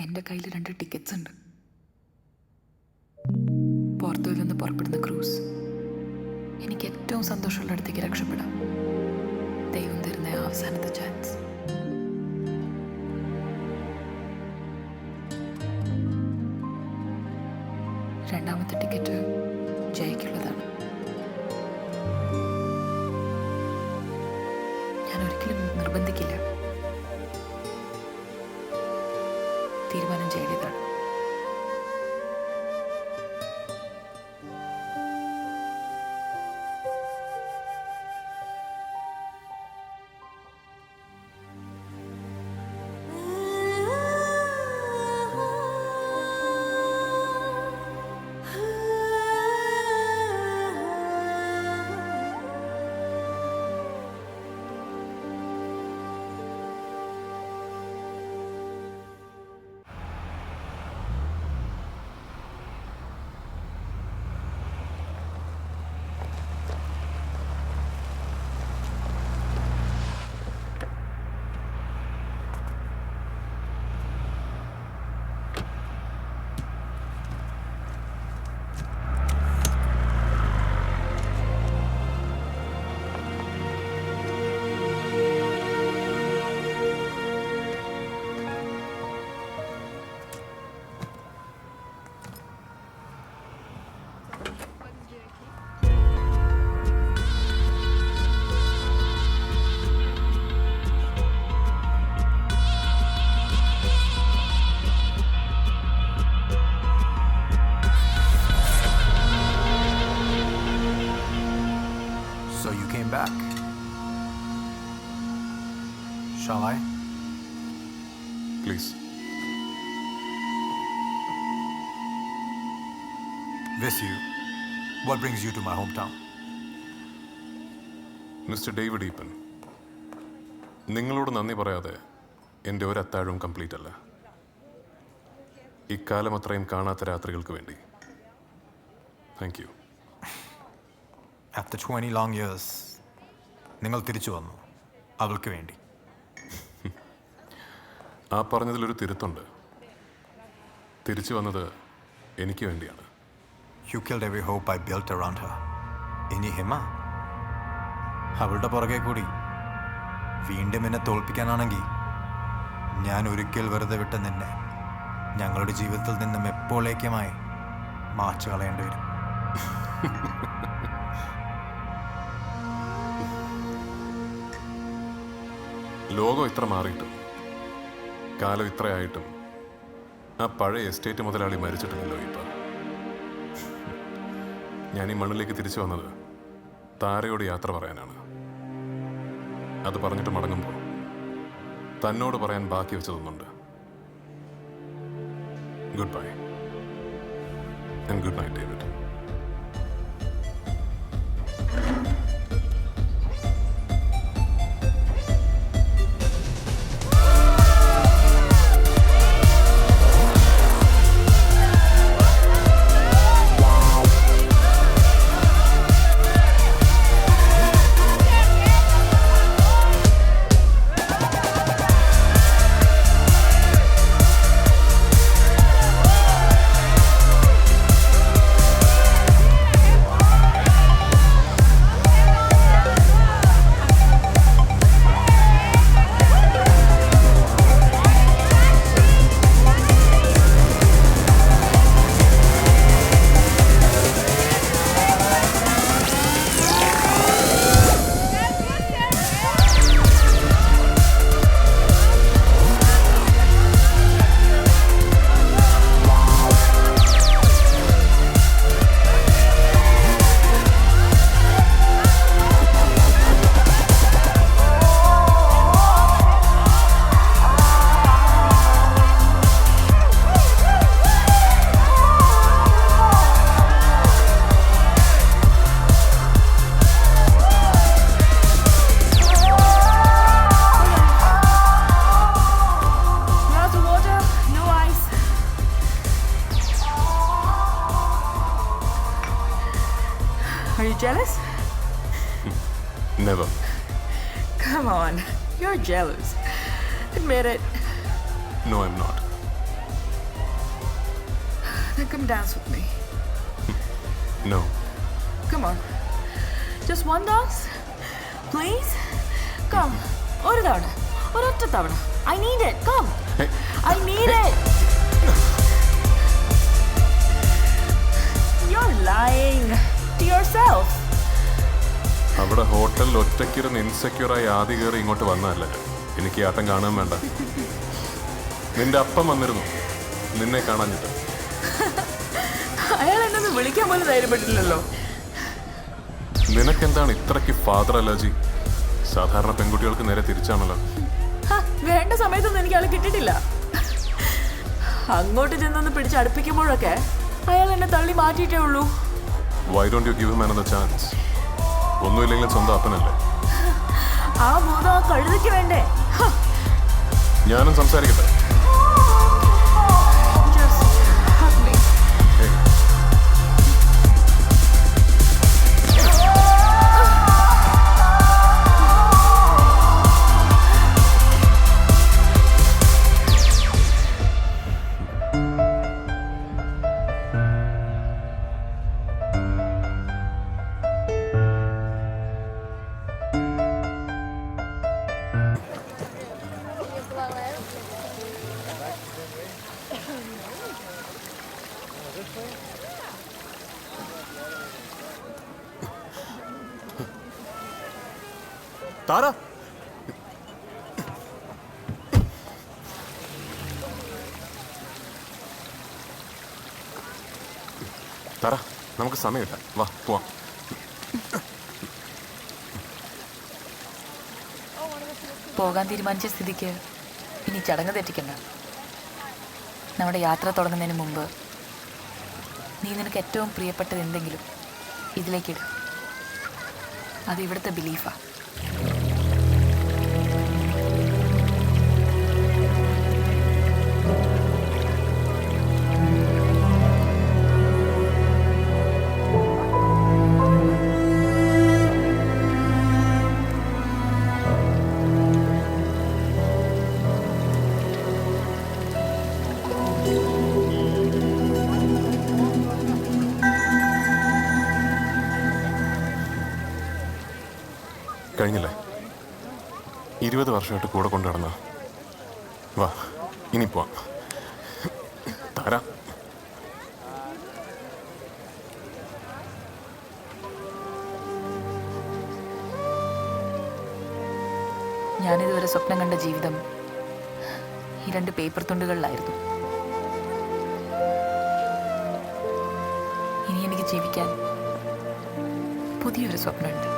എൻ്റെ കയ്യിൽ 2 ടിക്കറ്റ്സ് ഉണ്ട്. പോർത്തോയിൽ നിന്ന് പുറപ്പെടുന്ന ക്രൂസ്. എനിക്ക് ഏറ്റവും സന്തോഷമുള്ള അടുത്തേക്ക് രക്ഷപ്പെടാം. ദൈവം തരുന്ന അവസാനത്തെ ചാൻസ്. രണ്ടാമത്തെ ടിക്കറ്റ് ജയിക്കുള്ളതാണ്. ഞാൻ ഒരിക്കലും നിർബന്ധിക്കില്ല. തീരുമാനം ചെയ്തതാണ്. So you came back. Shall I? Please. With you. What brings you to my hometown? Mister David Eapen, നിങ്ങളോട് നന്ദി പറയാതെ എൻ്റെ ഒരു അത്താഴവും കംപ്ലീറ്റ് അല്ല. ഇക്കാലം അത്രയും കാണാത്ത രാത്രികൾക്ക് വേണ്ടി thank you. After 20 long years, നിങ്ങൾ തിരിച്ചു വന്നു അവൾക്ക് വേണ്ടി. ആ പറഞ്ഞതിലൊരു തിരുത്തുണ്ട്. തിരിച്ചു വന്നത് എനിക്ക് വേണ്ടിയാണ്. You killed every hope I built around her. ഇനി ഹിമ അവളുടെ പുറകെ കൂടി വീണ്ടും എന്നെ തോൽപ്പിക്കാനാണെങ്കിൽ ഞാൻ ഒരിക്കൽ വെറുതെ വിട്ട നിന്നെ ഞങ്ങളുടെ ജീവിതത്തിൽ നിന്നും എപ്പോഴേക്കുമായി മാച്ചു കളയേണ്ടി വരും. ലോകം ഇത്ര മാറിയിട്ടും കാലം ഇത്രയായിട്ടും ആ പഴയ എസ്റ്റേറ്റ് മുതലാളി മരിച്ചിട്ടില്ലല്ലോ. ഇപ്പം ഞാൻ ഈ മണ്ണിലേക്ക് തിരിച്ചു വന്നത് താരയോട് യാത്ര പറയാനാണ്. അത് പറഞ്ഞിട്ട് മടങ്ങുമ്പോൾ തന്നോട് പറയാൻ ബാക്കി വെച്ചതൊന്നുണ്ട്. Good bye and good night David. Are you jealous? Never. Come on, you're jealous. Admit it. No, I'm not. Then come dance with me. No. Come on. Just one dance? Please? Come. ഒരു തവണ. ഒരൊറ്റ തവണ. I need it. Come. Hey. I need it. You're lying to yourself. അവിടെ ഹോട്ടലിൽ ഒറ്റയ്ക്കിരുന്ന് ഇൻസെക്യൂറായി ആദ്യ കയറി ഇങ്ങോട്ട് വന്നതല്ല ഞാൻ. എനിക്ക് ഈ ആട്ടം കാണാൻ വേണ്ട. നിന്റെ അപ്പം വന്നിരുന്നു, നിന്നെ കാണാഞ്ഞിട്ട്. അയാൾ എന്നൊന്ന് വിളിക്കാൻ പോലും ധൈര്യപ്പെട്ടില്ലല്ലോ. നിനക്കെന്താണ് ഇത്രയ്ക്ക് ഫാദർ അലർജി? സാധാരണ പെൺകുട്ടികൾക്ക് നേരെ തിരിച്ചാണല്ലോ. വേണ്ട സമയത്തൊന്നും എനിക്ക് ആളെ കിട്ടിയിട്ടില്ല. അങ്ങോട്ട് ചെന്നൊന്ന് പിടിച്ചടുപ്പിക്കുമ്പോഴൊക്കെ അയാൾ എന്നെ തള്ളി മാറ്റിയിട്ടേ ഉള്ളൂ. Why don't you give him another chance? ഒന്നുമില്ലെങ്കിലും സ്വന്തം അപ്പനല്ലേ. ആ ഭൂതം ആ കഴുതയ്ക്ക് വേണ്ടേ? ഞാനും സംസാരിക്കട്ടെ. താര, താര, നമുക്ക് സമയമില്ല, വാ പോവാം. പോകാൻ തീരുമാനിച്ച സ്ഥിതിക്ക് ഇനി ചടങ്ങ് തെറ്റിക്കണ്ട. നമ്മുടെ യാത്ര തുടങ്ങുന്നതിന് മുമ്പ് നീ നിനക്ക് ഏറ്റവും പ്രിയപ്പെട്ടത് എന്തെങ്കിലും ഇതിലേക്കിടും. അത് ഇവിടുത്തെ ബിലീഫാ. കഴിഞ്ഞില്ലേ? 20 വർഷമായിട്ട് കൂടെ കൊണ്ടു നടന്ന. വാ ഇനി പോവാം. താര, ഞാനിതുവരെ സ്വപ്നം കണ്ട ജീവിതം ഈ 2 പേപ്പർ തുണ്ടുകളിലായിരുന്നു. ഇനി എനിക്ക് ജീവിക്കാൻ പുതിയൊരു സ്വപ്നമുണ്ട്.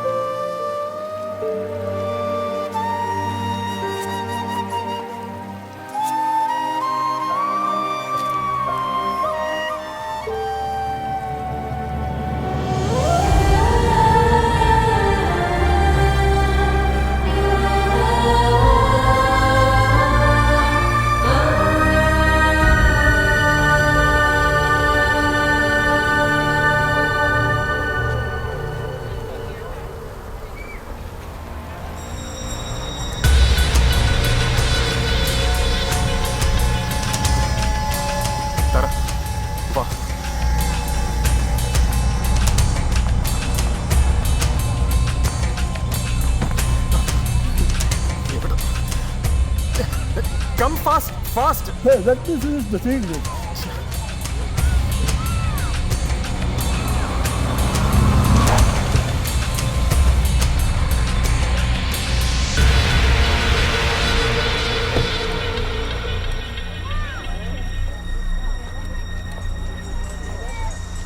Come fast, fast. Hey, let me finish the thing.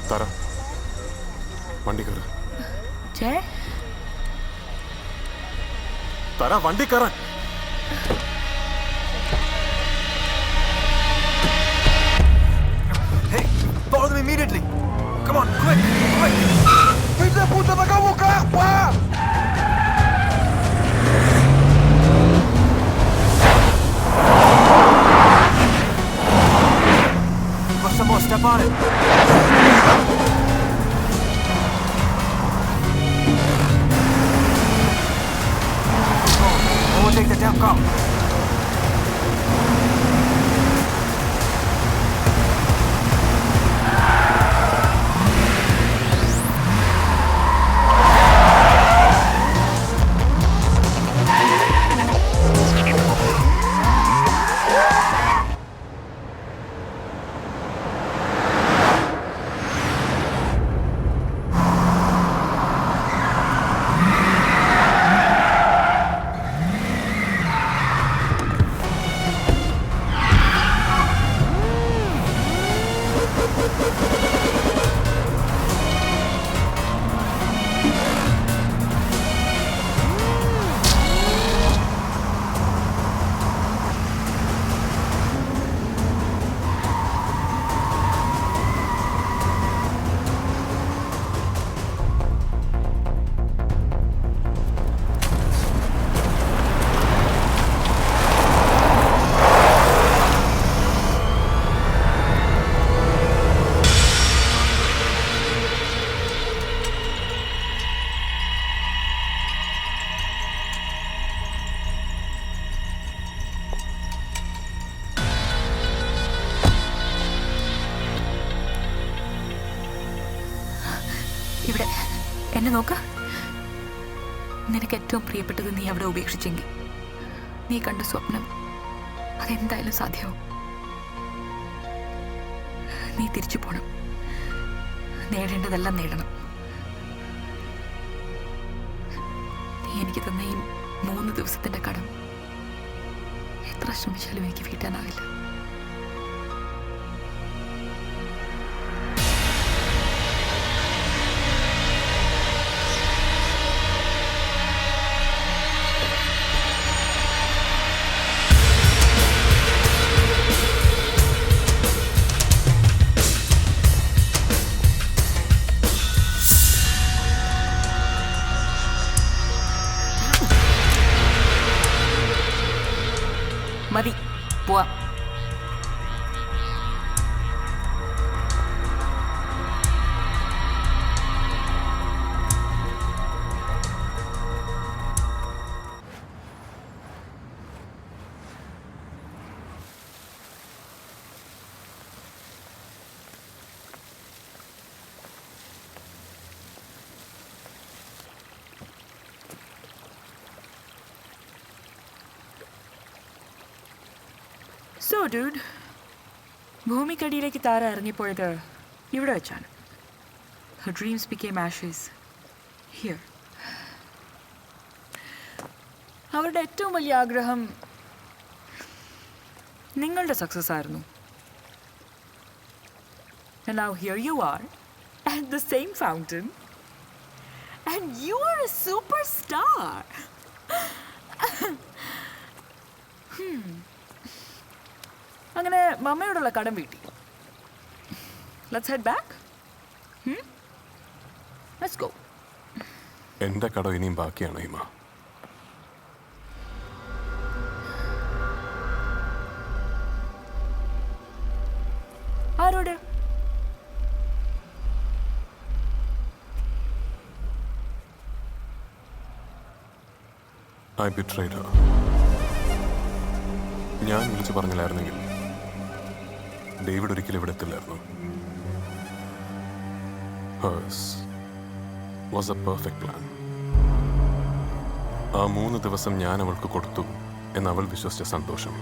താര, വണ്ടി കയറ്. താര, വണ്ടി കയറാൻ. Follow them immediately. Come on, quick, quick. Filho da puta, vai calma o carro, pá! Push some more, step on it. Overtake the damn car. എന്നെ നോക്ക. നിനക്ക് ഏറ്റവും പ്രിയപ്പെട്ടത് നീ അവിടെ ഉപേക്ഷിച്ചെങ്കിൽ നീ കണ്ട സ്വപ്നം അതെന്തായാലും സാധ്യമാവും. നീ തിരിച്ചു പോണം. നേടേണ്ടതെല്ലാം നേടണം. നീ എനിക്ക് തന്ന ഈ 3 ദിവസത്തിന്റെ കടം എത്ര ശ്രമിച്ചാലും എനിക്ക് വീട്ടാനാവില്ല. മതി, പോവാം. സോ ഡൂഡ്, ഭൂമിക്കടിയിലേക്ക് താര ഇറങ്ങിപ്പോയത് ഇവിടെ വെച്ചാണ്. Her dreams became ashes here. അവരുടെ ഏറ്റവും വലിയ ആഗ്രഹം നിങ്ങളുടെ സക്സസ് ആയിരുന്നു. And now here you are at the same fountain and you are a superstar. അങ്ങനെ മമ്മയോടുള്ള കടം വീട്ടി. Let's head back. Let's go. എന്റെ കടം ഇനിയും ബാക്കിയാണ് ഹിമ. ആരോട്? I betrayed her. ഞാൻ വിളിച്ചു പറഞ്ഞില്ലായിരുന്നെങ്കിൽ ഡേവിഡ് ഒരിക്കലും ഇവിടെ എത്തില്ലായിരുന്നു. Hers was a perfect plan. ആ 3 ദിവസം ഞാൻ അവൾക്ക് കൊടുത്തു എന്ന് അവൾ വിശ്വസിച്ച സന്തോഷം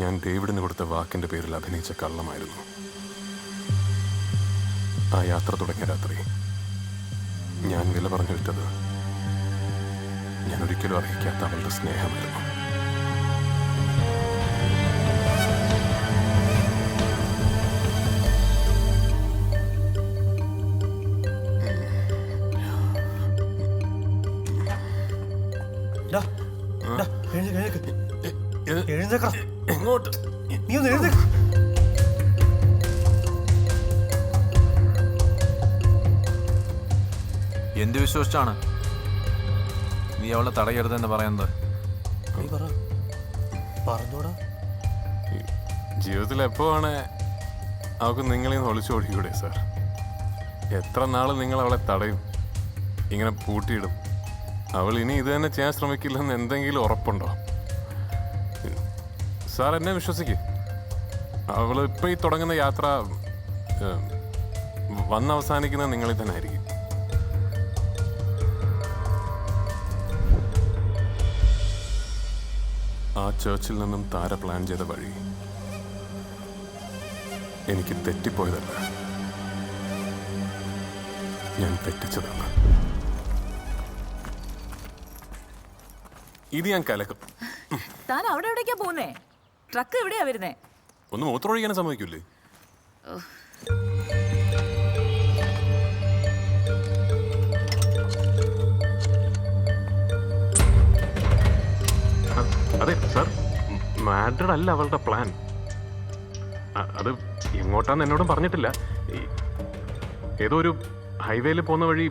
ഞാൻ ഡേവിഡിന് കൊടുത്ത വാക്കിന്റെ പേരിൽ അഭിനയിച്ച കള്ളമായിരുന്നു. ആ യാത്ര തുടങ്ങിയ രാത്രി ഞാൻ വില പറഞ്ഞു വിറ്റത് ഞാൻ ഒരിക്കലും അറിയിക്കാത്ത അവളുടെ സ്നേഹമായിരുന്നു. എങ്ങോട്ട്? നീ ഒന്ന് എഴുന്നേക്ക്. എന്ത് വിശ്വസിച്ചാണ് നീ അവളെ തടയരുതെന്ന് പറയുന്നത്? ജീവിതത്തിൽ എപ്പോഴാണ് അവൾക്ക് നിങ്ങളെ ഒളിച്ചോടിക്കൂടെ സാർ? എത്ര നാൾ നിങ്ങൾ അവളെ തടയും, ഇങ്ങനെ പൂട്ടിയിടും? അവൾ ഇനി ഇത് തന്നെ ചെയ്യാൻ ശ്രമിക്കില്ലെന്ന് എന്തെങ്കിലും ഉറപ്പുണ്ടോ സാർ? എന്നെ വിശ്വസിക്ക്. അവൾ ഇപ്പം ഈ തുടങ്ങുന്ന യാത്ര വന്നവസാനിക്കുന്നത് നിങ്ങളിൽ തന്നെ ആയിരിക്കും. ആ ചേർച്ചിൽ നിന്നും താര പ്ലാൻ ചെയ്ത വഴി എനിക്ക് തെറ്റിപ്പോയതല്ല, ഞാൻ തെറ്റിച്ചതാണ്. ഇത് ഞാൻ കലക്കും. താൻ അവിടെ എവിടേക്കാ പോകുന്നേ? ട്രക്ക് എവിടെയാ വരുന്നേ? ഒന്ന് മൂത്രമൊഴിക്കാനും സമ്മതിക്കൂലേ? അതെ സാർ, മാഡ്രിഡ് അല്ല അവളുടെ പ്ലാൻ. അത് എങ്ങോട്ടാന്ന് എന്നോടും പറഞ്ഞിട്ടില്ല. ഏതോ ഒരു ഹൈവേയിൽ പോകുന്ന വഴി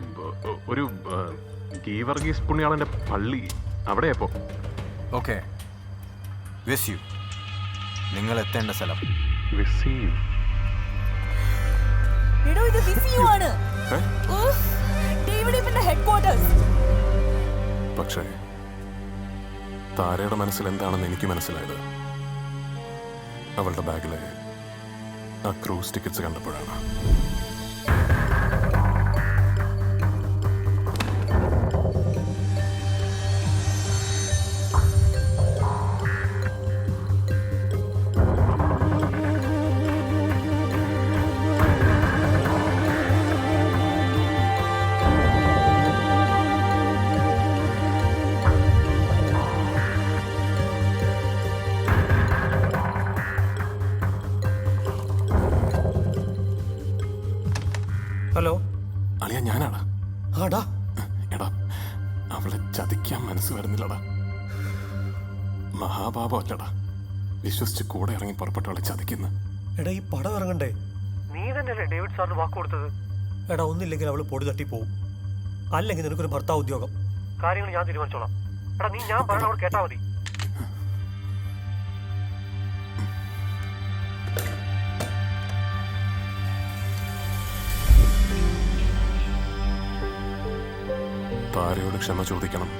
ഒരു ഗീവർഗീസ് പുണ്യാളന്റെ പള്ളി അവിടെയപ്പോ. ഓക്കെ, വിസ് യു. നിങ്ങൾ എത്തേണ്ട സ്ഥലം പക്ഷേ താരയുടെ മനസ്സിൽ എന്താണെന്ന് എനിക്ക് മനസ്സിലായത് അവളുടെ ബാഗിലെ ആ ക്രൂസ് ടിക്കറ്റ്സ് കണ്ടപ്പോഴാണ്. അവളെ ചതിക്കാൻ മനസ്സ് വരുന്നില്ലടാ. മഹാപാപം അല്ലടാ വിശ്വസിച്ച് കൂടെ ഇറങ്ങി പുറപ്പെട്ടവളെ ചതിക്കുന്ന. എടാ ഈ പടം ഇറങ്ങണ്ടേ? നീ തന്നെയല്ലേ ഡേവിഡ് സാറിന് വാക്ക് കൊടുത്തത്? എടാ ഒന്നില്ലെങ്കിൽ അവള് പൊടി തട്ടി പോവും, അല്ലെങ്കിൽ നിനക്കൊരു ഭർത്താവ് ഉദ്യോഗം. കാര്യങ്ങൾ ഞാൻ തീരുമാനിച്ചോളാം. എടാ നീ ഞാൻ പറഞ്ഞ അവിടെ കേട്ടാ മതി. താരയോട് ക്ഷമ ചോദിക്കണം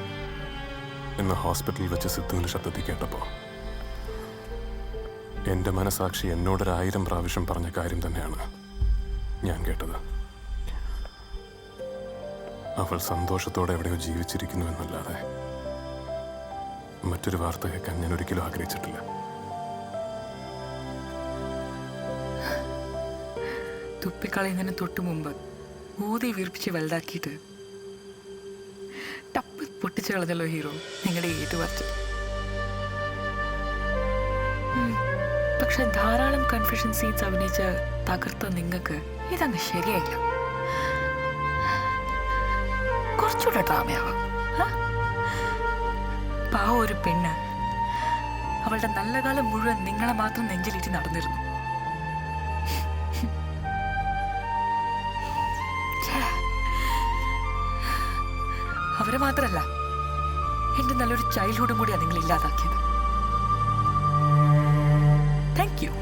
എന്ന് ഹോസ്പിറ്റലിൽ വെച്ച് സിദ്ധുവിന്റെ ശബ്ദത്തിൽ കേട്ടപ്പോൾ എൻ്റെ മനസാക്ഷി എന്നോടൊരു1000 പ്രാവശ്യം പറഞ്ഞ കാര്യം തന്നെയാണ് ഞാൻ കേട്ടത്. അവൾ സന്തോഷത്തോടെ എവിടെയോ ജീവിച്ചിരിക്കുന്നു എന്നല്ലാതെ മറ്റൊരു വാർത്ത കേൾക്കാൻ ഞാൻ ഒരിക്കലും ആഗ്രഹിച്ചിട്ടില്ല. തുപ്പിക്കളയുന്നതിന് തൊട്ടു മുമ്പ് ഊതി വീർപ്പിച്ച് വലുതാക്കിയിട്ട് ടപ്പ് പൊട്ടിച്ചു കളഞ്ഞല്ലോ ഹീറോ നിങ്ങളുടെ ഏറ്റുപറച്ചിൽ. പക്ഷെ ധാരാളം കൺഫ്യൂഷൻ സീറ്റ്സ് അഭിനയിച്ച് തകർത്ത നിങ്ങൾക്ക് ഇതങ്ങ് ശരിയായില്ല. കുറച്ചുകൂടെ ഡ്രാമയാവാം. പാവം ഒരു പെണ്ണ് അവളുടെ നല്ല കാലം മുഴുവൻ നിങ്ങളെ മാത്രം നെഞ്ചിലേറ്റി നടന്നിരുന്നു. അവരെ മാത്രല്ല, എന്റെ നല്ലൊരു ചൈൽഡ്ഹുഡും കൂടിയാണ് നിങ്ങൾ ഇല്ലാതാക്കിയത്. Thank you.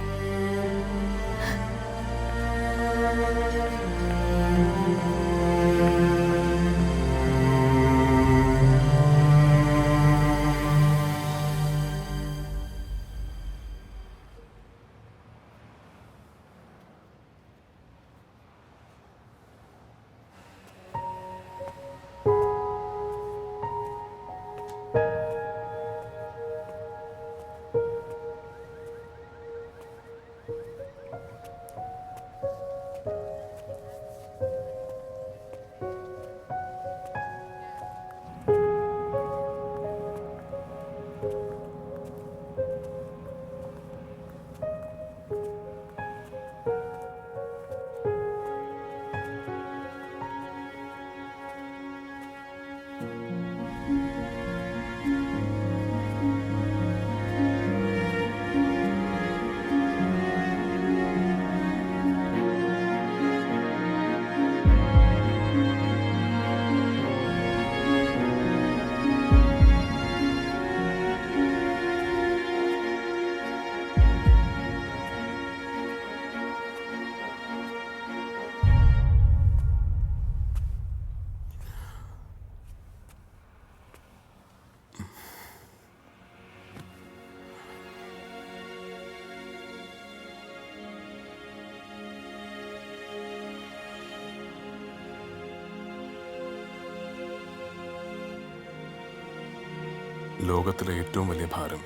ലോകത്തിലെ ഏറ്റവും വലിയ ഭാരം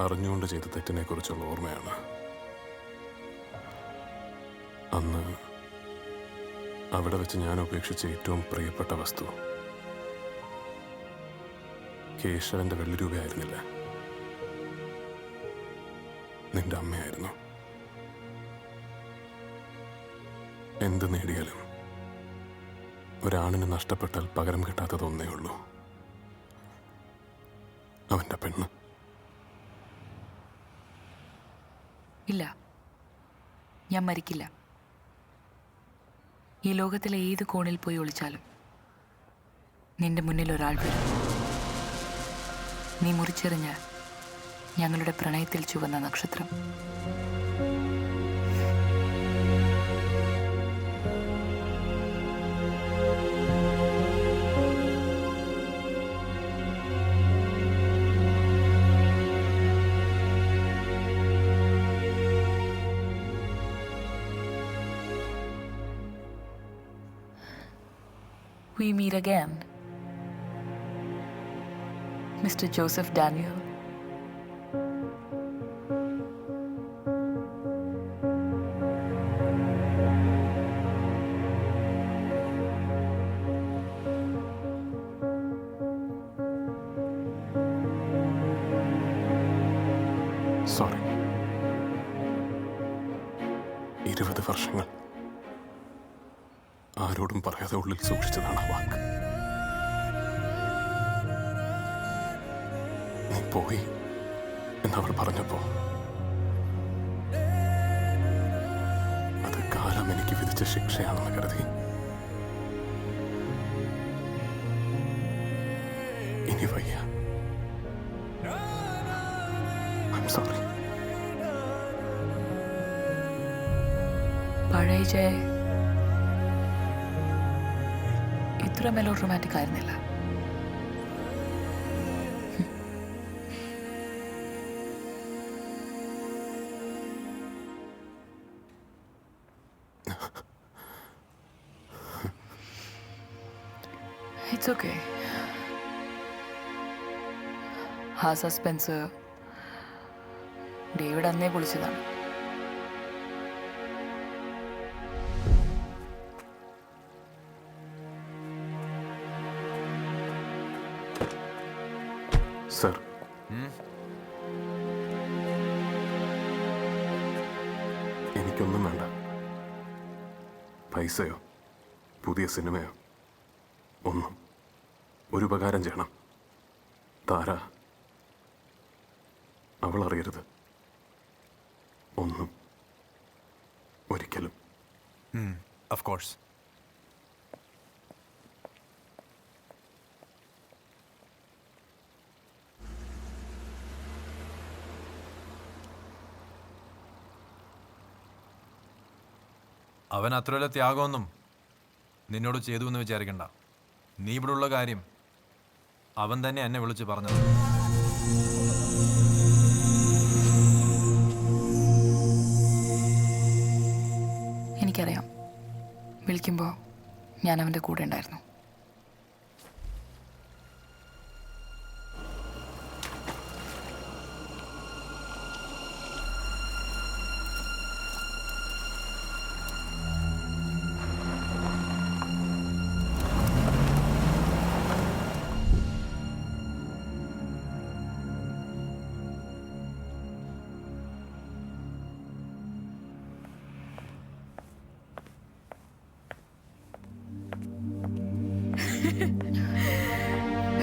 അറിഞ്ഞുകൊണ്ട് ചെയ്ത തെറ്റിനെ കുറിച്ചുള്ള ഓർമ്മയാണ്. അന്ന് അവിടെ വെച്ച് ഞാൻ ഉപേക്ഷിച്ച ഏറ്റവും പ്രിയപ്പെട്ട വസ്തു കേശവന്റെ വെള്ളിരൂപയായിരുന്നില്ല, നിന്റെ അമ്മയായിരുന്നു. എന്ത് നേടിയാലും ഒരാണിന് നഷ്ടപ്പെട്ടാൽ പകരം കിട്ടാത്തതൊന്നേ ഉള്ളൂ, അവന്റെ പെണ്ണ്. ഇല്ല, ഞാൻ മരിക്കില്ല. ഈ ലോകത്തിലെ ഏത് കോണിൽ പോയി ഒളിച്ചാലും നിന്റെ മുന്നിൽ ഒരാൾ വരും. നീ മുറിച്ചെറിഞ്ഞ ഞങ്ങളുടെ പ്രണയത്തിൽ ചുവന്ന നക്ഷത്രം. We meet again, Mr. Joseph Daniel. Sorry. 20 വർഷങ്ങൾ ആരോടും പറയാതെ ഉള്ളിൽ സൂക്ഷിച്ചതാണ് ആ വാക്ക്. പോയി എന്നവൾ പറഞ്ഞപ്പോ അത് കാലം എനിക്ക് വിധിച്ച ശിക്ഷയാണെന്ന് കരുതി. ഇനി വയ്യ. I'm sorry. പഴയ ജയ ഇത്ര മെലോ റൊമാൻറ്റിക് ആയിരുന്നില്ല. It's okay. ആ സസ്പെൻസ് ഡേവിഡ് അന്നേ പൊളിച്ചതാണ്. സർ, എനിക്കൊന്നും വേണ്ട. പൈസയോ പുതിയ സിനിമയോ ഒന്നും. ഒരു ഉപകാരം ചെയ്യണം. താര അവൾ അറിയരുത് ഒന്നും, ഒരിക്കലും. Of course. അവൻ അത്ര വലിയ ത്യാഗമൊന്നും നിന്നോട് ചെയ്തു എന്ന് വിചാരിക്കണ്ട. നീ ഇവിടെ ഉള്ള കാര്യം അവൻ തന്നെ എന്നെ വിളിച്ച് പറഞ്ഞത്. എനിക്കറിയാം, വിളിക്കുമ്പോൾ ഞാൻ അവൻ്റെ കൂടെ ഉണ്ടായിരുന്നു.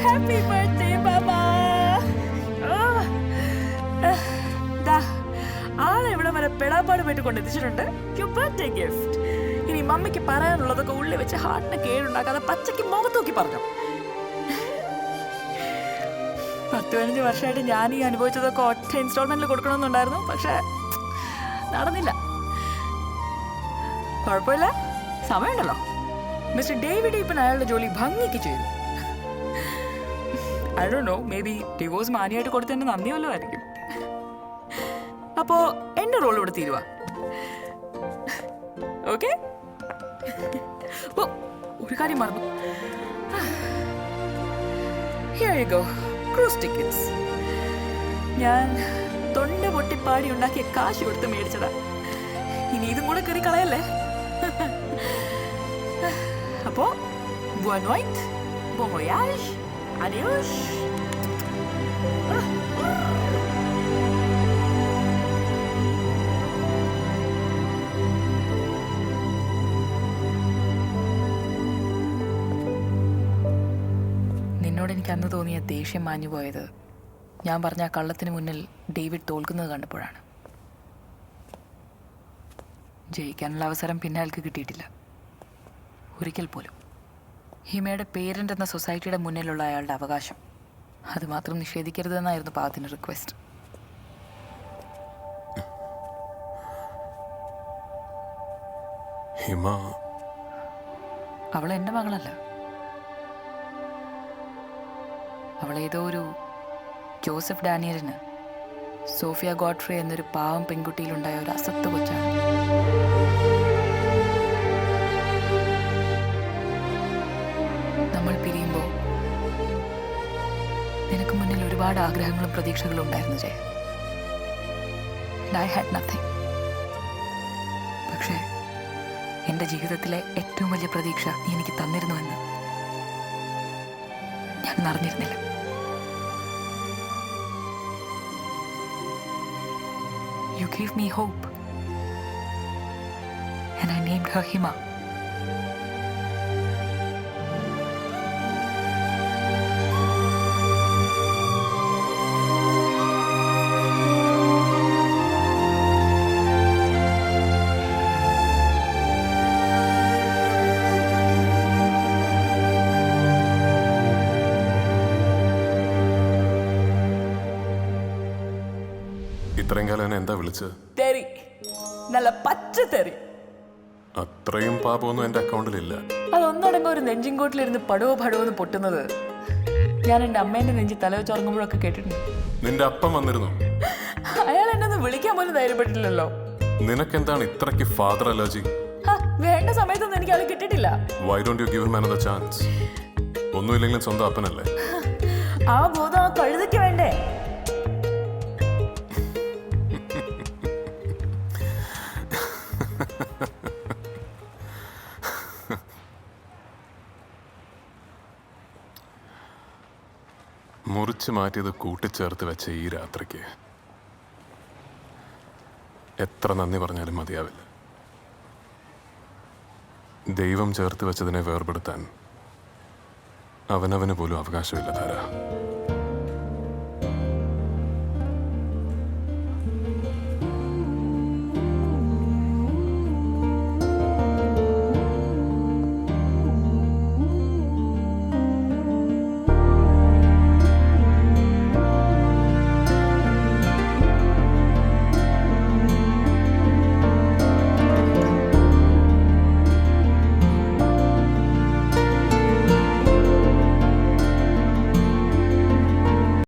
Happy birthday, Mama! ആളെ ഇവിടെ വരെ പെടാപ്പാട് പോയിട്ട് കൊണ്ടെത്തിച്ചിട്ടുണ്ട്. Your birthday gift. ഇനി മമ്മിക്ക് പറയാനുള്ളതൊക്കെ ഉള്ളിൽ വെച്ച് ഹാർട്ടിന് കേടുണ്ടാക്കാതെ പച്ചയ്ക്ക് മുഖത്ത് നോക്കി പറഞ്ഞു. 10-15 വർഷമായിട്ട് ഞാൻ ഈ അനുഭവിച്ചതൊക്കെ ഒറ്റ ഇൻസ്റ്റാൾമെന്റിൽ കൊടുക്കണമെന്നുണ്ടായിരുന്നു. പക്ഷെ നടന്നില്ല. കുഴപ്പമില്ല, സമയമുണ്ടല്ലോ. മിസ്റ്റർ ഡേവിഡ് ഇപ്പം അയാളുടെ ജോലി ഭംഗിക്ക് ചെയ്തു. I don't know, maybe divorce മാനിയായിട്ട് കൊടുത്തതിന്റെ നന്ദി വല്ലതും ആയിരിക്കും. അപ്പോ എന്റെ റോൾ ഇവിടെ തീരുവാ. ഓക്കെ, ഒരു കാര്യം മറന്നു. Here you go, cruise tickets. ഞാൻ തൊണ്ട പൊട്ടിപ്പാടി ഉണ്ടാക്കിയ കാശ് കൊടുത്ത് മേടിച്ചതാ. ഇനി ഇതും കൂടെ കയറി കളയല്ലേ. അപ്പോ bonne nuit, bon voyage, adios. നിന്നോട് എനിക്ക് അന്ന് തോന്നിയ ദേഷ്യം മാഞ്ഞുപോയത് ഞാൻ പറഞ്ഞ ആ കള്ളത്തിന് മുന്നിൽ ഡേവിഡ് തോൽക്കുന്നത് കണ്ടപ്പോഴാണ്. ജയിക്കാനുള്ള അവസരം പിന്നെ അയാൾക്ക് കിട്ടിയിട്ടില്ല ഒരിക്കൽ പോലും. ഹിമയുടെ പേരൻ്റ് എന്ന സൊസൈറ്റിയുടെ മുന്നിലുള്ള അയാളുടെ അവകാശം അത് മാത്രം നിഷേധിക്കരുതെന്നായിരുന്നു പാവത്തിന് റിക്വസ്റ്റ്. ഹിമ അവൾ എൻ്റെ മകളല്ല. അവളേതോ ഒരു ജോസഫ് ഡാനിയലിന് സോഫിയ ഗോഡ്ഫ്രേ എന്നൊരു പാവം പെൺകുട്ടിയിലുണ്ടായ ഒരു അസത്ത് കൊച്ചാണ്. നമ്മൾ പിരിയുമ്പോൾ നിനക്ക് മുന്നിൽ ഒരുപാട് ആഗ്രഹങ്ങളും പ്രതീക്ഷകളും ഉണ്ടായിരുന്നു ജയ. I had nothing. പക്ഷേ എൻ്റെ ജീവിതത്തിലെ ഏറ്റവും വലിയ പ്രതീക്ഷ നീ എനിക്ക് തന്നിരുന്നുവെന്ന് ഞാൻ അറിഞ്ഞിരുന്നില്ല. You gave me hope and I named her Hima. ഇത്രയും കാലം എന്നെ എന്താ വിളിച്ചത്? തെറി, നല്ല പച്ച തെറി. അത്രയും പാപമൊന്നും എൻ്റെ അക്കൗണ്ടിലില്ല. അതൊന്നടങ്കം ഒരു നെഞ്ചിൻകോട്ടിലിരുന്ന് പടവോ പടവോ എന്ന് പൊട്ടുന്നത് ഞാൻ എൻ്റെ അമ്മേൻ്റെ നെഞ്ചി തലവെച്ചുറങ്ങുമ്പോഴൊക്കെ കേട്ടിട്ടുണ്ട്. നിന്റെ അപ്പം വന്നിരുന്നു. അയാൾ എന്നെ ഒന്ന് വിളിക്കാൻ പോലും ധൈര്യപ്പെട്ടില്ലല്ലോ. നിനക്കെന്താണ് ഇത്രയ്ക്ക് ഫാദർ അലർജി? വേണ്ട സമയത്തൊന്നും എനിക്ക് ആളെ കിട്ടിയിട്ടില്ല. Why don't you give him another chance? ഒന്നുമില്ലെങ്കിലും സ്വന്തം അപ്പനല്ലേ. ആ ബോധം ആ കഴുതയ്ക്ക് വേണ്ടേ? മുറിച്ച് മാറ്റിയത് കൂട്ടിച്ചേർത്ത് വെച്ച ഈ രാത്രിക്ക് എത്ര നന്ദി പറഞ്ഞാലും മതിയാവില്ല. ദൈവം ചേർത്ത് വെച്ചതിനെ വേർപെടുത്താൻ അവനവന് പോലും അവകാശമില്ല ധാര.